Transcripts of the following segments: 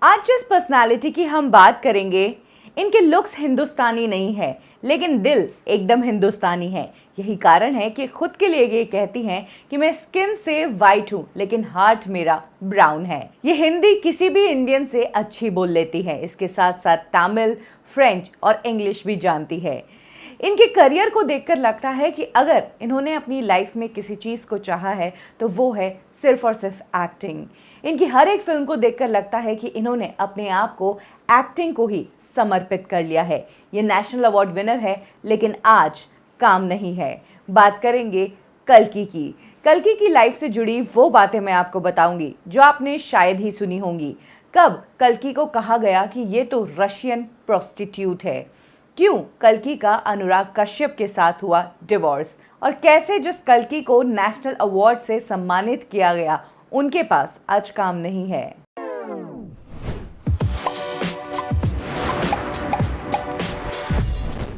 आज जिस पर्सनालिटी की हम बात करेंगे, इनके लुक्स हिंदुस्तानी नहीं है, लेकिन दिल एकदम हिंदुस्तानी है। यही कारण है कि खुद के लिए ये कहती हैं कि मैं स्किन से वाइट हूँ, लेकिन हार्ट मेरा ब्राउन है। ये हिंदी किसी भी इंडियन से अच्छी बोल लेती है। इसके साथ साथ तमिल, फ्रेंच और इंग्लिश भी जानती है। इनके करियर को देखकर लगता है कि अगर इन्होंने अपनी लाइफ में किसी चीज़ को चाहा है तो वो है सिर्फ और सिर्फ एक्टिंग। इनकी हर एक फिल्म को देखकर लगता है कि इन्होंने अपने आप को एक्टिंग को ही समर्पित कर लिया है। ये नेशनल अवार्ड विनर है, लेकिन आज काम नहीं है। बात करेंगे कल्कि की। कल्कि की लाइफ से जुड़ी वो बातें मैं आपको बताऊंगी जो आपने शायद ही सुनी होंगी। कब कल्कि को कहा गया कि ये तो रशियन प्रोस्टिट्यूट है, क्यों कल्कि का अनुराग कश्यप के साथ हुआ डिवोर्स, और कैसे जिस कल्कि को नेशनल अवार्ड से सम्मानित किया गया उनके पास आज काम नहीं है।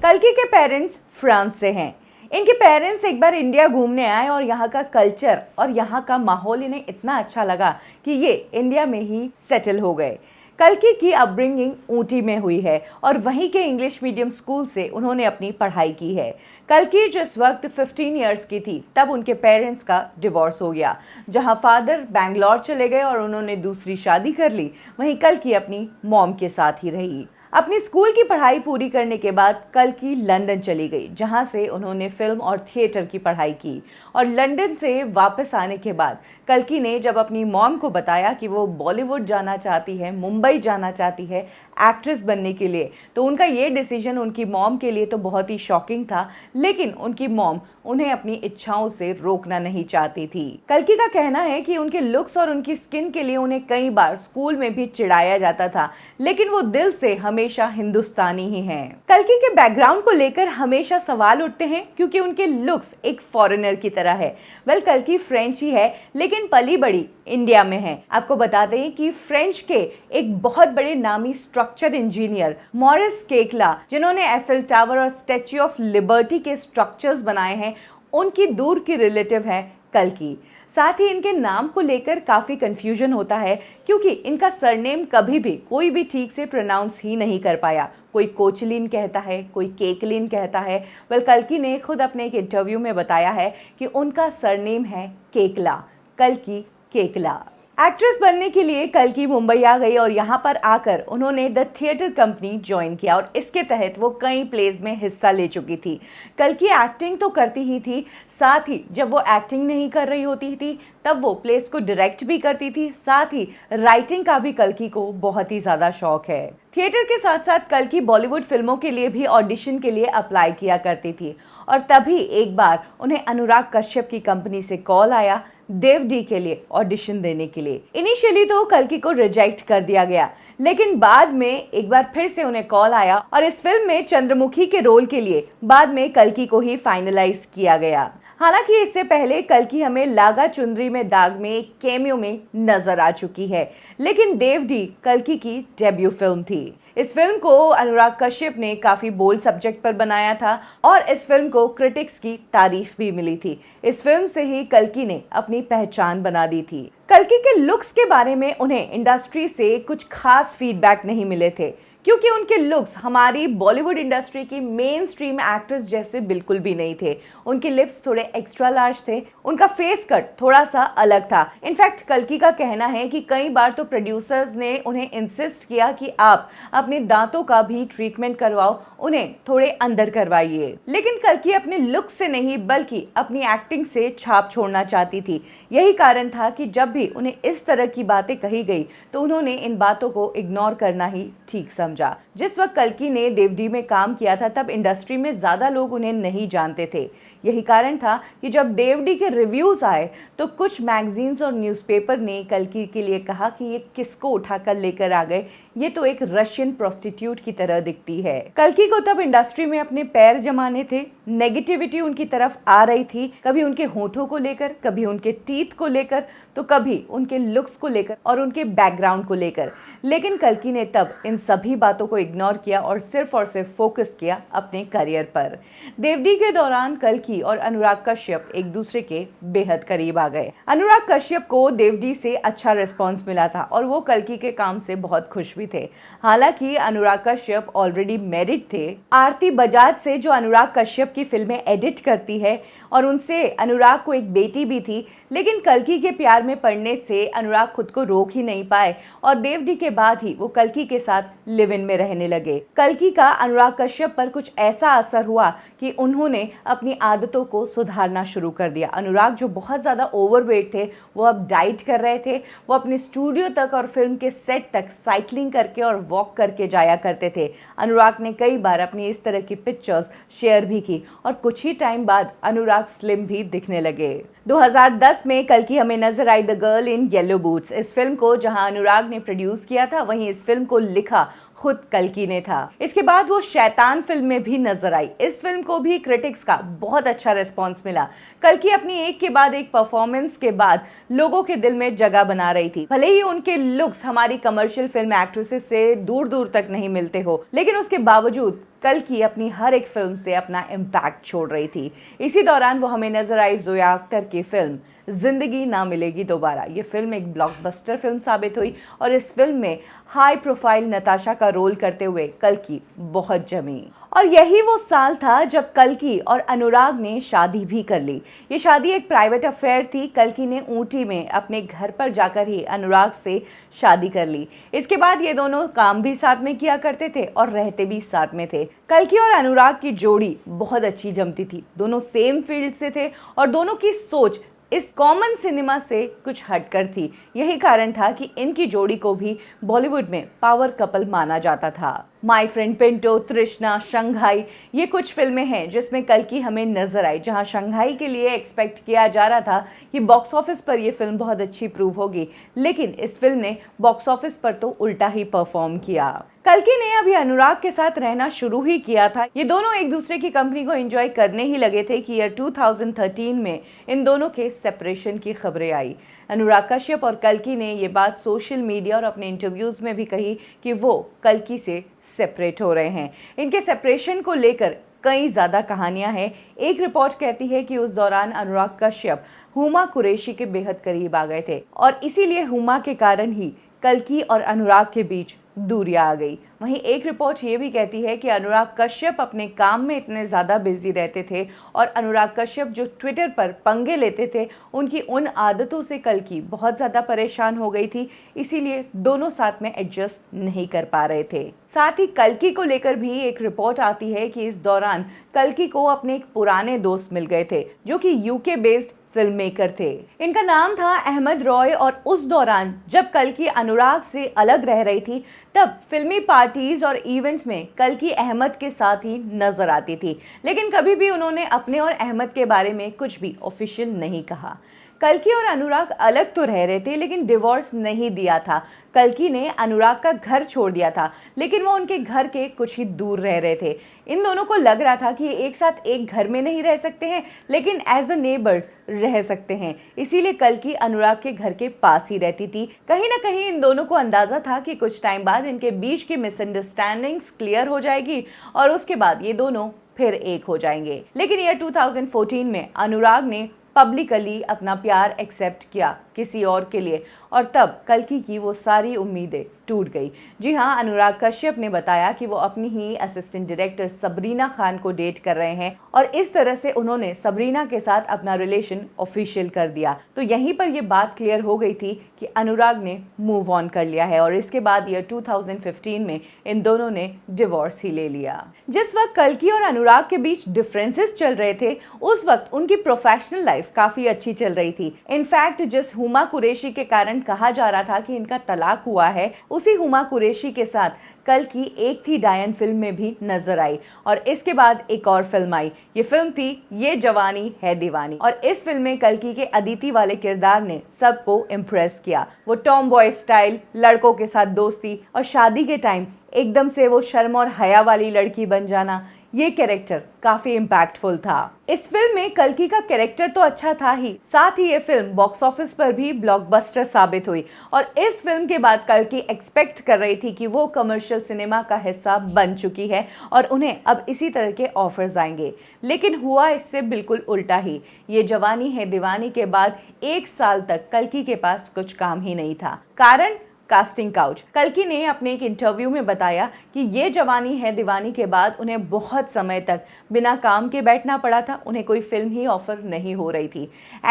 कल्कि के पेरेंट्स फ्रांस से हैं। इनके पेरेंट्स एक बार इंडिया घूमने आए और यहाँ का कल्चर और यहाँ का माहौल इन्हें इतना अच्छा लगा कि ये इंडिया में ही सेटल हो गए। कल्कि की अपब्रिंगिंग ऊटी में हुई है और वहीं के इंग्लिश मीडियम स्कूल से उन्होंने अपनी पढ़ाई की है। कल्कि जिस वक्त 15 इयर्स की थी तब उनके पेरेंट्स का डिवोर्स हो गया। जहां फादर बैंगलोर चले गए और उन्होंने दूसरी शादी कर ली, वहीं कल्कि अपनी मॉम के साथ ही रही। अपनी स्कूल की पढ़ाई पूरी करने के बाद कल्कि लंदन चली गई, जहां से उन्होंने फिल्म और थिएटर की पढ़ाई की। और लंदन से वापस आने के बाद कल्कि ने जब अपनी मॉम को बताया कि वो बॉलीवुड जाना चाहती है, मुंबई जाना चाहती है एक्ट्रेस बनने के लिए, तो उनका ये डिसीजन उनकी मॉम के लिए तो बहुत ही शॉकिंग था, लेकिन उनकी मॉम उन्हें अपनी इच्छाओं से रोकना नहीं चाहती थी। कल्कि का कहना है कि उनके लुक्स और उनकी स्किन के लिए उन्हें कई बार स्कूल में भी चिढ़ाया जाता था, लेकिन वो दिल से हमेशा हिंदुस्तानी ही हैं। कल्कि के बैकग्राउंड को लेकर हमेशा सवाल उठते हैं क्योंकि उनके लुक्स एक फॉरेनर की तरह है। कल्कि फ्रेंच ही है, लेकिन पली बड़ी इंडिया में है। आपको बता दें कि फ्रेंच के एक बहुत बड़े नामी स्ट्रक्चर इंजीनियर मॉरिस केकला, जिन्होंने एफिल टावर और स्टैच्यू ऑफ लिबर्टी के स्ट्रक्चर्स बनाए हैं, उनकी दूर की रिलेटिव है कल्कि। साथ ही इनके नाम को लेकर काफ़ी कंफ्यूजन होता है क्योंकि इनका सरनेम कभी भी कोई भी ठीक से प्रोनाउंस ही नहीं कर पाया। कोई कोचलिन कहता है, कोई केकलिन कहता है। कल्कि ने खुद अपने एक इंटरव्यू में बताया है कि उनका सरनेम है केकला, कल्कि केकला। एक्ट्रेस बनने के लिए कल्कि मुंबई आ गई और यहाँ पर आकर उन्होंने द थिएटर कंपनी ज्वाइन किया और इसके तहत वो कई प्लेज में हिस्सा ले चुकी थी। कल्कि एक्टिंग तो करती ही थी, साथ ही जब वो एक्टिंग नहीं कर रही होती थी तब वो प्लेस को डायरेक्ट भी करती थी। साथ ही राइटिंग का भी कल्कि को बहुत ही ज़्यादा शौक है। थिएटर के साथ साथ कल्कि बॉलीवुड फिल्मों के लिए भी ऑडिशन के लिए अप्लाई किया करती थी और तभी एक बार उन्हें अनुराग कश्यप की कंपनी से कॉल आया देवडी के लिए ऑडिशन देने के लिए। इनिशियली तो कल्कि को रिजेक्ट कर दिया गया, लेकिन बाद में एक बार फिर से उन्हें कॉल आया और इस फिल्म में चंद्रमुखी के रोल के लिए बाद में कल्कि को ही फाइनलाइज किया गया। हालांकि इससे पहले कल्कि हमें लागा चुनरी में दाग में एक कैमियो में नजर आ चुकी है, लेकिन देवडी कल्कि की डेब्यू फिल्म थी। इस फिल्म को अनुराग कश्यप ने काफी बोल्ड सब्जेक्ट पर बनाया था और इस फिल्म को क्रिटिक्स की तारीफ भी मिली थी। इस फिल्म से ही कल्कि ने अपनी पहचान बना दी थी। कल्कि के लुक्स के बारे में उन्हें इंडस्ट्री से कुछ खास फीडबैक नहीं मिले थे क्योंकि उनके लुक्स हमारी बॉलीवुड इंडस्ट्री की मेन स्ट्रीम एक्ट्रेस जैसे बिल्कुल भी नहीं थे। उनके लिप्स थोड़े एक्स्ट्रा लार्ज थे, उनका फेस कट थोड़ा सा अलग था। इनफैक्ट कल्कि का कहना है कि कई बार तो प्रोड्यूसर्स ने उन्हें इंसिस्ट किया कि आप अपने दांतों का भी ट्रीटमेंट करवाओ, उन्हें थोड़े अंदर करवाइए। लेकिन कल्कि अपने लुक से नहीं बल्कि अपनी एक्टिंग से छाप छोड़ना चाहती थी। यही कारण था कि जब भी उन्हें इस तरह की बातें कही गई तो उन्होंने इन बातों को इग्नोर करना ही ठीक समझा। जिस वक्त कल्कि ने देवडी में काम किया था तब इंडस्ट्री में ज्यादा लोग उन्हें नहीं जानते थे। यही कारण था कि जब देवडी के रिव्यूज आए तो कुछ मैगजीन्स और न्यूज़पेपर ने कल्कि के लिए कहा कि ये किसको उठाकर लेकर आ गए, ये तो एक रशियन प्रोस्टिट्यूट की तरह दिखती है। कल्कि को तब इंडस्ट्री में अपने पैर जमाने थे। नेगेटिविटी उनकी तरफ आ रही थी, कभी उनके होठों को लेकर, कभी उनके टीथ को लेकर, तो कभी उनके लुक्स को लेकर और उनके बैकग्राउंड को लेकर। लेकिन कल्कि ने तब इन सभी बातों को इग्नोर किया और सिर्फ फोकस किया अपने करियर पर। देवडी के दौरान कल्कि और अनुराग कश्यप एक दूसरे के बेहद करीब आ गए। अनुराग कश्यप को देवडी से अच्छा रिस्पॉन्स मिला था और वो कल्कि के काम से बहुत खुश भी थे। हालांकि अनुराग कश्यप ऑलरेडी मैरिड थे आरती बजाज से, जो अनुराग कश्यप की फिल्में एडिट करती है, और उनसे अनुराग को एक बेटी भी थी। लेकिन कल्कि के प्यार में पड़ने से अनुराग खुद को रोक ही नहीं पाए और देवडी के बाद ही वो कल्कि के साथ लिव इन में रहने लगे। कल्कि का अनुराग कश्यप पर कुछ ऐसा असर हुआ कि उन्होंने अपनी आदतों को सुधारना शुरू कर दिया। अनुराग जो बहुत ज़्यादा ओवरवेट थे, वो अब डाइट कर रहे थे। वो अपने स्टूडियो तक और फिल्म के सेट तक साइकिलिंग करके और वॉक करके जाया करते थे। अनुराग ने कई बार अपनी इस तरह की पिक्चर्स शेयर भी की और कुछ ही टाइम बाद अनुराग स्लिम भी दिखने लगे। 2010 में कल्कि हमें नजर आई the girl in yellow boots. इस फिल्म को जहां अनुराग ने प्रोड्यूस किया था, वहीं इस फिल्म को लिखा खुद कल्कि ने था। इसके बाद वो शैतान फिल्म में भी नजर आई। इस फिल्म को भी क्रिटिक्स का बहुत अच्छा रिस्पांस मिला। कल्कि अपनी एक के बाद एक परफॉर्मेंस के बाद लोगों के दिल में जगह बना रही थी। भले ही उनके लुक्स हमारी कमर्शियल फिल्म एक्ट्रेसेस से दूर दूर तक नहीं मिलते हो, लेकिन उसके बावजूद कल्कि अपनी हर एक फिल्म से अपना इम्पैक्ट छोड़ रही थी। इसी दौरान वो हमें नजर आई जोया अख्तर की फिल्म जिंदगी ना मिलेगी दोबारा। ये फिल्म एक ब्लॉकबस्टर फिल्म साबित हुई और इस फिल्म में हाई प्रोफाइल नताशा का रोल करते हुए कल्कि बहुत जमी। और यही वो साल था जब कल्कि और अनुराग ने शादी भी कर ली। ये शादी एक प्राइवेट अफेयर थी। कल्कि ने ऊटी में अपने घर पर जाकर ही अनुराग से शादी कर ली। इसके बाद ये दोनों काम भी साथ में किया करते थे और रहते भी साथ में थे। कल्कि और अनुराग की जोड़ी बहुत अच्छी जमती थी। दोनों सेम फील्ड से थे और दोनों की सोच इस कॉमन सिनेमा से कुछ हटकर थी। यही कारण था कि इनकी जोड़ी को भी बॉलीवुड में पावर कपल माना जाता था। माय फ्रेंड पिंटो, तृष्णा, शंघाई, ये कुछ फिल्में हैं जिसमें कल्कि हमें नजर आई। जहां शंघाई के लिए एक्सपेक्ट किया जा रहा था कि बॉक्स ऑफिस पर यह फिल्म बहुत अच्छी प्रूव होगी, लेकिन इस फिल्म ने बॉक्स ऑफिस पर तो उल्टा ही परफॉर्म किया। कल्कि ने अभी अनुराग के साथ रहना शुरू ही किया था। ये दोनों एक दूसरे की कंपनी को एंजॉय करने ही लगे थे कि ईयर 2013 में इन दोनों के सेपरेशन की खबरें आई। अनुराग कश्यप और कल्कि ने ये बात सोशल मीडिया और अपने इंटरव्यूज में भी कही कि वो कल्कि से सेपरेट हो रहे हैं। इनके सेपरेशन को लेकर कई ज़्यादा कहानियां हैं। एक रिपोर्ट कहती है कि उस दौरान अनुराग कश्यप हुमा कुरैशी के बेहद करीब आ गए थे और इसीलिए हुमा के कारण ही कल्कि और अनुराग के बीच दूरियां आ गई। वहीं एक रिपोर्ट ये भी कहती है कि अनुराग कश्यप अपने काम में इतने ज़्यादा बिजी रहते थे और अनुराग कश्यप जो ट्विटर पर पंगे लेते थे, उनकी उन आदतों से कल्कि बहुत ज़्यादा परेशान हो गई थी, इसीलिए दोनों साथ में एडजस्ट नहीं कर पा रहे थे। साथ ही कल्कि को लेकर भी एक रिपोर्ट आती है कि इस दौरान कल्कि को अपने एक पुराने दोस्त मिल गए थे जो कि यूके बेस्ड फिल्म मेकर थे। इनका नाम था अहमद रॉय और उस दौरान जब कल्कि अनुराग से अलग रह रही थी, तब फिल्मी पार्टीज और इवेंट्स में कल्कि अहमद के साथ ही नजर आती थी, लेकिन कभी भी उन्होंने अपने और अहमद के बारे में कुछ भी ऑफिशियल नहीं कहा। कल्कि और अनुराग अलग तो रह रहे थे लेकिन डिवोर्स नहीं दिया था। कल्कि ने अनुराग का घर छोड़ दिया था, लेकिन वो उनके घर के कुछ ही दूर रह रहे थे। इन दोनों को लग रहा था कि एक साथ एक घर में नहीं रह सकते हैं, लेकिन एज अ नेबर्स रह सकते हैं। इसीलिए कल्कि अनुराग के घर के पास ही रहती थी। कहीं ना कहीं इन दोनों को अंदाजा था कि कुछ टाइम बाद इनके बीच की मिसअंडरस्टैंडिंग्स क्लियर हो जाएगी और उसके बाद ये दोनों फिर एक हो जाएंगे। लेकिन ईयर 2014 में अनुराग ने पब्लिकली अपना प्यार एक्सेप्ट किया किसी और के लिए और तब कल्कि की वो सारी उम्मीदें टूट गई। जी हाँ, अनुराग कश्यप ने बताया कि वो अपनी ही असिस्टेंट डायरेक्टर सबरीना खान को डेट कर रहे हैं और इस तरह से उन्होंने सबरीना के साथ अपना रिलेशन ऑफिशियल कर दिया। तो यहीं पर ये बात क्लियर हो गई थी कि अनुराग ने मूव ऑन कर लिया है और इसके बाद ईयर 2015 में इन दोनों ने डिवोर्स ही ले लिया। जिस वक्त कल्कि और अनुराग के बीच डिफरेंसेस चल रहे थे, उस वक्त उनकी प्रोफेशनल लाइफ काफी अच्छी चल रही थी। इनफैक्ट जिस हुमा कुरैशी के कारण कहा जा रहा था कि इनका तलाक हुआ है, उसी हुमा कुरैशी के साथ कल्कि एक थी डायन फिल्म में भी नजर आई और इसके बाद एक और फिल्म आई। ये फिल्म थी ये जवानी है दीवानी और इस फिल्म में कल्कि के अदिति वाले किरदार ने सबको इम्प्रेस किया। वो टॉम बॉय स्टाइल, लड़कों के साथ दोस्ती और शादी के टाइम एकदम से वो शर्म और हया वाली लड़की बन जाना, ये कैरेक्टर काफी इम्पैक्टफुल था। इस फिल्म में कल्कि का कैरेक्टर तो अच्छा था ही, साथ ही ये फिल्म बॉक्स ऑफिस पर भी ब्लॉकबस्टर साबित हुई और इस फिल्म के बाद कल्कि एक्सपेक्ट कर रही थी कि वो कमर्शियल सिनेमा का हिस्सा बन चुकी है और उन्हें अब इसी तरह के ऑफर्स आएंगे। लेकिन हुआ इससे बिल्कुल उल्टा ही। ये जवानी है दीवानी के बाद 1 साल तक कल्कि के पास कुछ काम ही नहीं था। कारण कास्टिंग काउच। कल्कि ने अपने एक इंटरव्यू में बताया कि ये जवानी है दीवानी के बाद उन्हें बहुत समय तक बिना काम के बैठना पड़ा था। उन्हें कोई फिल्म ही ऑफर नहीं हो रही थी।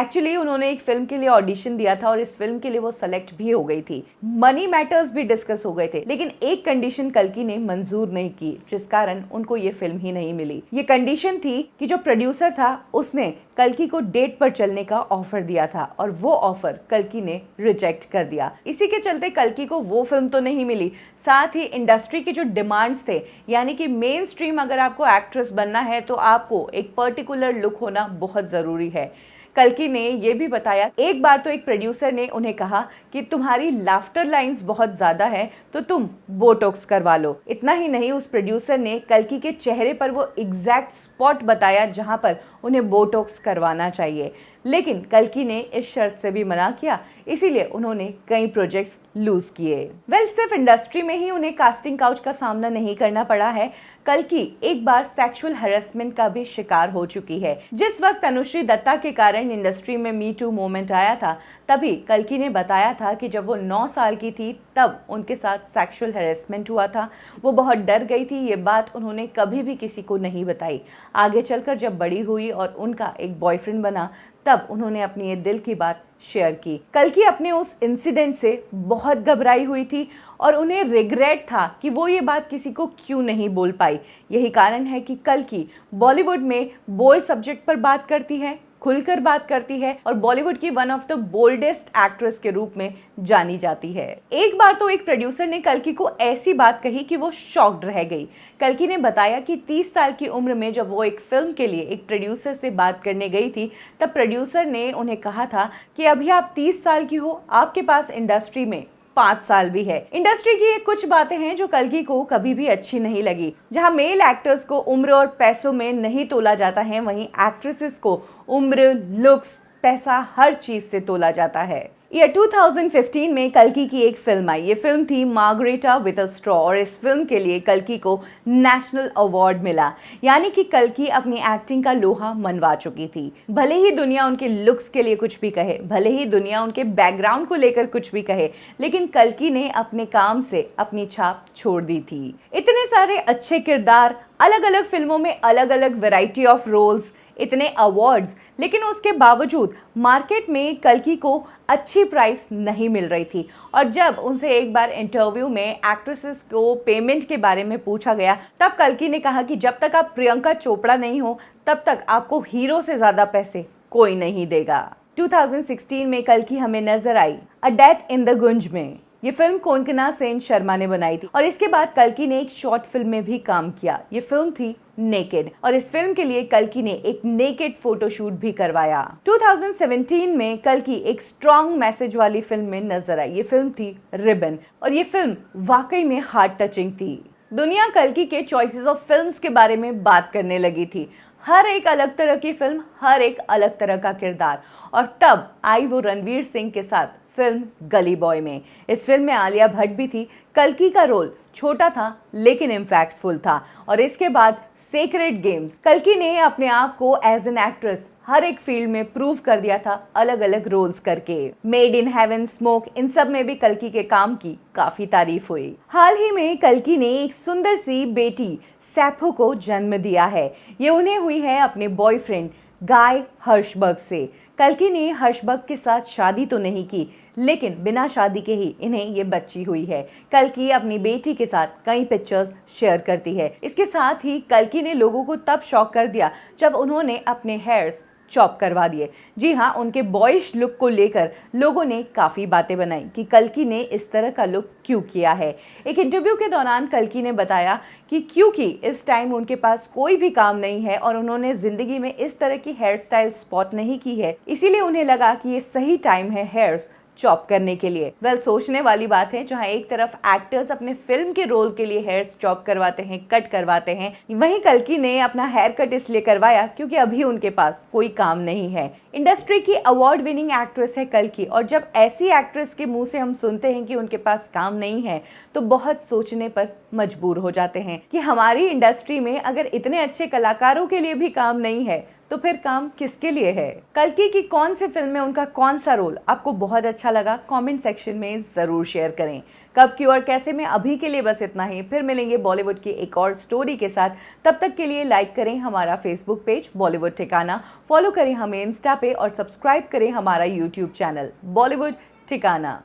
एक्चुअली उन्होंने एक फिल्म के लिए ऑडिशन दिया था और इस फिल्म के लिए वो सेलेक्ट भी हो गई थी। मनी मैटर्स भी डिस्कस हो गए थे, लेकिन एक कंडीशन कल्कि ने मंजूर नहीं की, जिस कारण उनको ये फिल्म ही नहीं मिली। ये कंडीशन थी कि जो प्रोड्यूसर था उसने कल्कि को डेट पर चलने का ऑफर दिया था और वो ऑफर कल्कि ने रिजेक्ट कर दिया। इसी के चलते कल्कि को वो फिल्म तो नहीं मिली, साथ ही इंडस्ट्री के जो डिमांड्स थे, यानी कि मेन स्ट्रीम अगर आपको एक्ट्रेस बनना है तो आपको एक पर्टिकुलर लुक होना बहुत ज़रूरी है। कल्कि ने ये भी बताया, एक बार तो एक प्रोड्यूसर ने उन्हें कहा कि तुम्हारी लाफ्टर लाइंस बहुत ज़्यादा है तो तुम बोटॉक्स करवा लो। इतना ही नहीं, उस प्रोड्यूसर ने कल्कि के चेहरे पर वो एग्जैक्ट स्पॉट बताया जहां पर उन्हें बोटॉक्स करवाना चाहिए, लेकिन कल्कि ने इस शर्त से भी मना किया। इसीलिए उन्होंने कई प्रोजेक्ट्स लूज किए। सिर्फ इंडस्ट्री में ही उन्हें कास्टिंग काउच का सामना नहीं करना पड़ा है, कल्कि एक बार सेक्सुअल हैरेसमेंट का भी शिकार हो चुकी है। जिस वक्त तनुश्री दत्ता के कारण इंडस्ट्री में मी टू मूवमेंट आया था, तभी कल्कि ने बताया था कि जब वो 9 साल की थी तब उनके साथ सेक्सुअल हैरेसमेंट हुआ था। वो बहुत डर गई थी, ये बात उन्होंने कभी भी किसी को नहीं बताई। आगे चलकर जब बड़ी हुई और उनका एक बॉयफ्रेंड बना, तब उन्होंने अपनी ये दिल की बात शेयर की। कल्कि अपने उस इंसिडेंट से बहुत घबराई हुई थी और उन्हें रिग्रेट था कि वो ये बात किसी को क्यों नहीं बोल पाई। यही कारण है कि कल्कि बॉलीवुड में बोल्ड सब्जेक्ट पर बात करती है, खुलकर बात करती है और बॉलीवुड की one of the boldest actress के रूप में जानी जाती है। एक बार तो एक प्रोड्यूसर ने कल्कि को ऐसी बात कही कि वो शॉक्ड रह गई। कल्कि ने बताया कि 30 साल की उम्र में जब वो एक फिल्म के लिए एक प्रोड्यूसर से बात करने गई थी, तब प्रोड्यूसर ने उन्हें कहा था कि अभी आप 30 साल की हो, आपके पास इंडस्ट्री में 5 साल भी है। इंडस्ट्री की ये कुछ बातें हैं जो कल्कि को कभी भी अच्छी नहीं लगी। जहां मेल एक्टर्स को उम्र और पैसों में नहीं तोला जाता है, वहीं एक्ट्रेसेस को उम्र, लुक्स, पैसा हर चीज से तोला जाता है। ये 2015 में कल्कि की एक फिल्म आई। ये फिल्म थी मार्गरेटा विद अ स्ट्रॉ और इस फिल्म के लिए कल्कि को नेशनल अवार्ड मिला। यानी कि कल्कि अपनी एक्टिंग का लोहा मनवा चुकी थी। भले ही दुनिया उनके लुक्स के लिए कुछ भी कहे, भले ही दुनिया उनके बैकग्राउंड को लेकर कुछ भी कहे, लेकिन कल्कि ने अपने काम से अपनी छाप छोड़ दी थी। इतने सारे अच्छे किरदार, अलग अलग फिल्मों में अलग अलग वैरायटी ऑफ रोल्स, इतने अवार्ड्स, लेकिन उसके बावजूद मार्केट में कल्कि को अच्छी प्राइस नहीं मिल रही थी। और जब उनसे एक बार इंटरव्यू में एक्ट्रेसेस को पेमेंट के बारे में पूछा गया, तब कल्कि ने कहा कि जब तक आप प्रियंका चोपड़ा नहीं हो तब तक आपको हीरो से ज्यादा पैसे कोई नहीं देगा। 2016 में कल्कि हमें नजर आई अ डेथ इन द गुंज में। ये फिल्म कोंकणा सेन शर्मा ने बनाई थी और इसके बाद कल्कि ने एक शॉर्ट फिल्म में भी काम किया। ये फिल्म थी नेकेड और इस फिल्म के लिए कल्कि ने एक नेकेड फोटोशूट भी करवाया। 2017 में कल्कि एक स्ट्रॉन्ग मैसेज वाली फिल्म में नजर आई। ये फिल्म थी रिबन और ये फिल्म वाकई में हार्ट टचिंग थी। दुनिया कल्कि के चॉइसेस ऑफ फिल्म्स के बारे में बात करने लगी थी। हर एक अलग तरह की फिल्म, हर एक अलग तरह का किरदार। और तब आई वो रणवीर सिंह के साथ फिल्म गली बॉय में। इस फिल्म में आलिया भट्ट भी थी। कल्कि का रोल छोटा था लेकिन इम्पैक्टफुल था। और इसके बाद सेक्रेड गेम्स, कल्कि ने अपने आप को एज एन एक्ट्रेस हर एक फील्ड में प्रूव कर दिया था, अलग अलग रोल्स करके। मेड इन हेवन, स्मोक, इन सब में भी कल्कि के काम की काफी तारीफ हुई। हाल ही में कल्कि ने एक सुंदर सी बेटी सैफो को जन्म दिया है। ये उन्हें हुई है अपने बॉयफ्रेंड गाय हर्षबर्ग से। कल्कि ने हर्षबर्ग के साथ शादी तो नहीं की, लेकिन बिना शादी के ही इन्हें ये बच्ची हुई है। कल्कि अपनी बेटी के साथ कई पिक्चर्स शेयर करती है। इसके साथ ही कल्कि ने लोगों को तब शॉक कर दिया जब उन्होंने अपने हेयर्स चॉप करवा दिए। जी हाँ, उनके बॉयश लुक को लेकर लोगों ने काफ़ी बातें बनाई कि कल्कि ने इस तरह का लुक क्यों किया है। एक इंटरव्यू के दौरान कल्कि ने बताया कि क्योंकि इस टाइम उनके पास कोई भी काम नहीं है और उन्होंने ज़िंदगी में इस तरह की हेयर स्टाइल स्पॉट नहीं की है, इसीलिए उन्हें लगा कि ये सही टाइम है हेयर्स चॉप करने के लिए। वेल, सोचने वाली बात है, जहां एक तरफ एक्टर्स अपने फिल्म के रोल के लिए हेयर चॉप करवाते हैं, कट करवाते हैं, वहीं कल्कि ने अपना हेयर कट इसलिए करवाया क्योंकि अभी उनके पास कोई काम नहीं है। इंडस्ट्री की अवार्ड विनिंग एक्ट्रेस है कल्कि, और जब ऐसी एक्ट्रेस के मुंह से हम सुनते हैं कि उनके पास काम नहीं है तो बहुत सोचने पर मजबूर हो जाते हैं कि हमारी इंडस्ट्री में अगर इतने अच्छे कलाकारों के लिए भी काम नहीं है तो फिर काम किसके लिए है। कल्कि की कौन सी फिल्म में उनका कौन सा रोल आपको बहुत अच्छा लगा, कमेंट सेक्शन में जरूर शेयर करें। कब, क्यों और कैसे में अभी के लिए बस इतना ही। फिर मिलेंगे बॉलीवुड की एक और स्टोरी के साथ। तब तक के लिए लाइक करें हमारा फेसबुक पेज बॉलीवुड ठिकाना, फॉलो करें हमें इंस्टा पे और सब्सक्राइब करें हमारा यूट्यूब चैनल बॉलीवुड ठिकाना।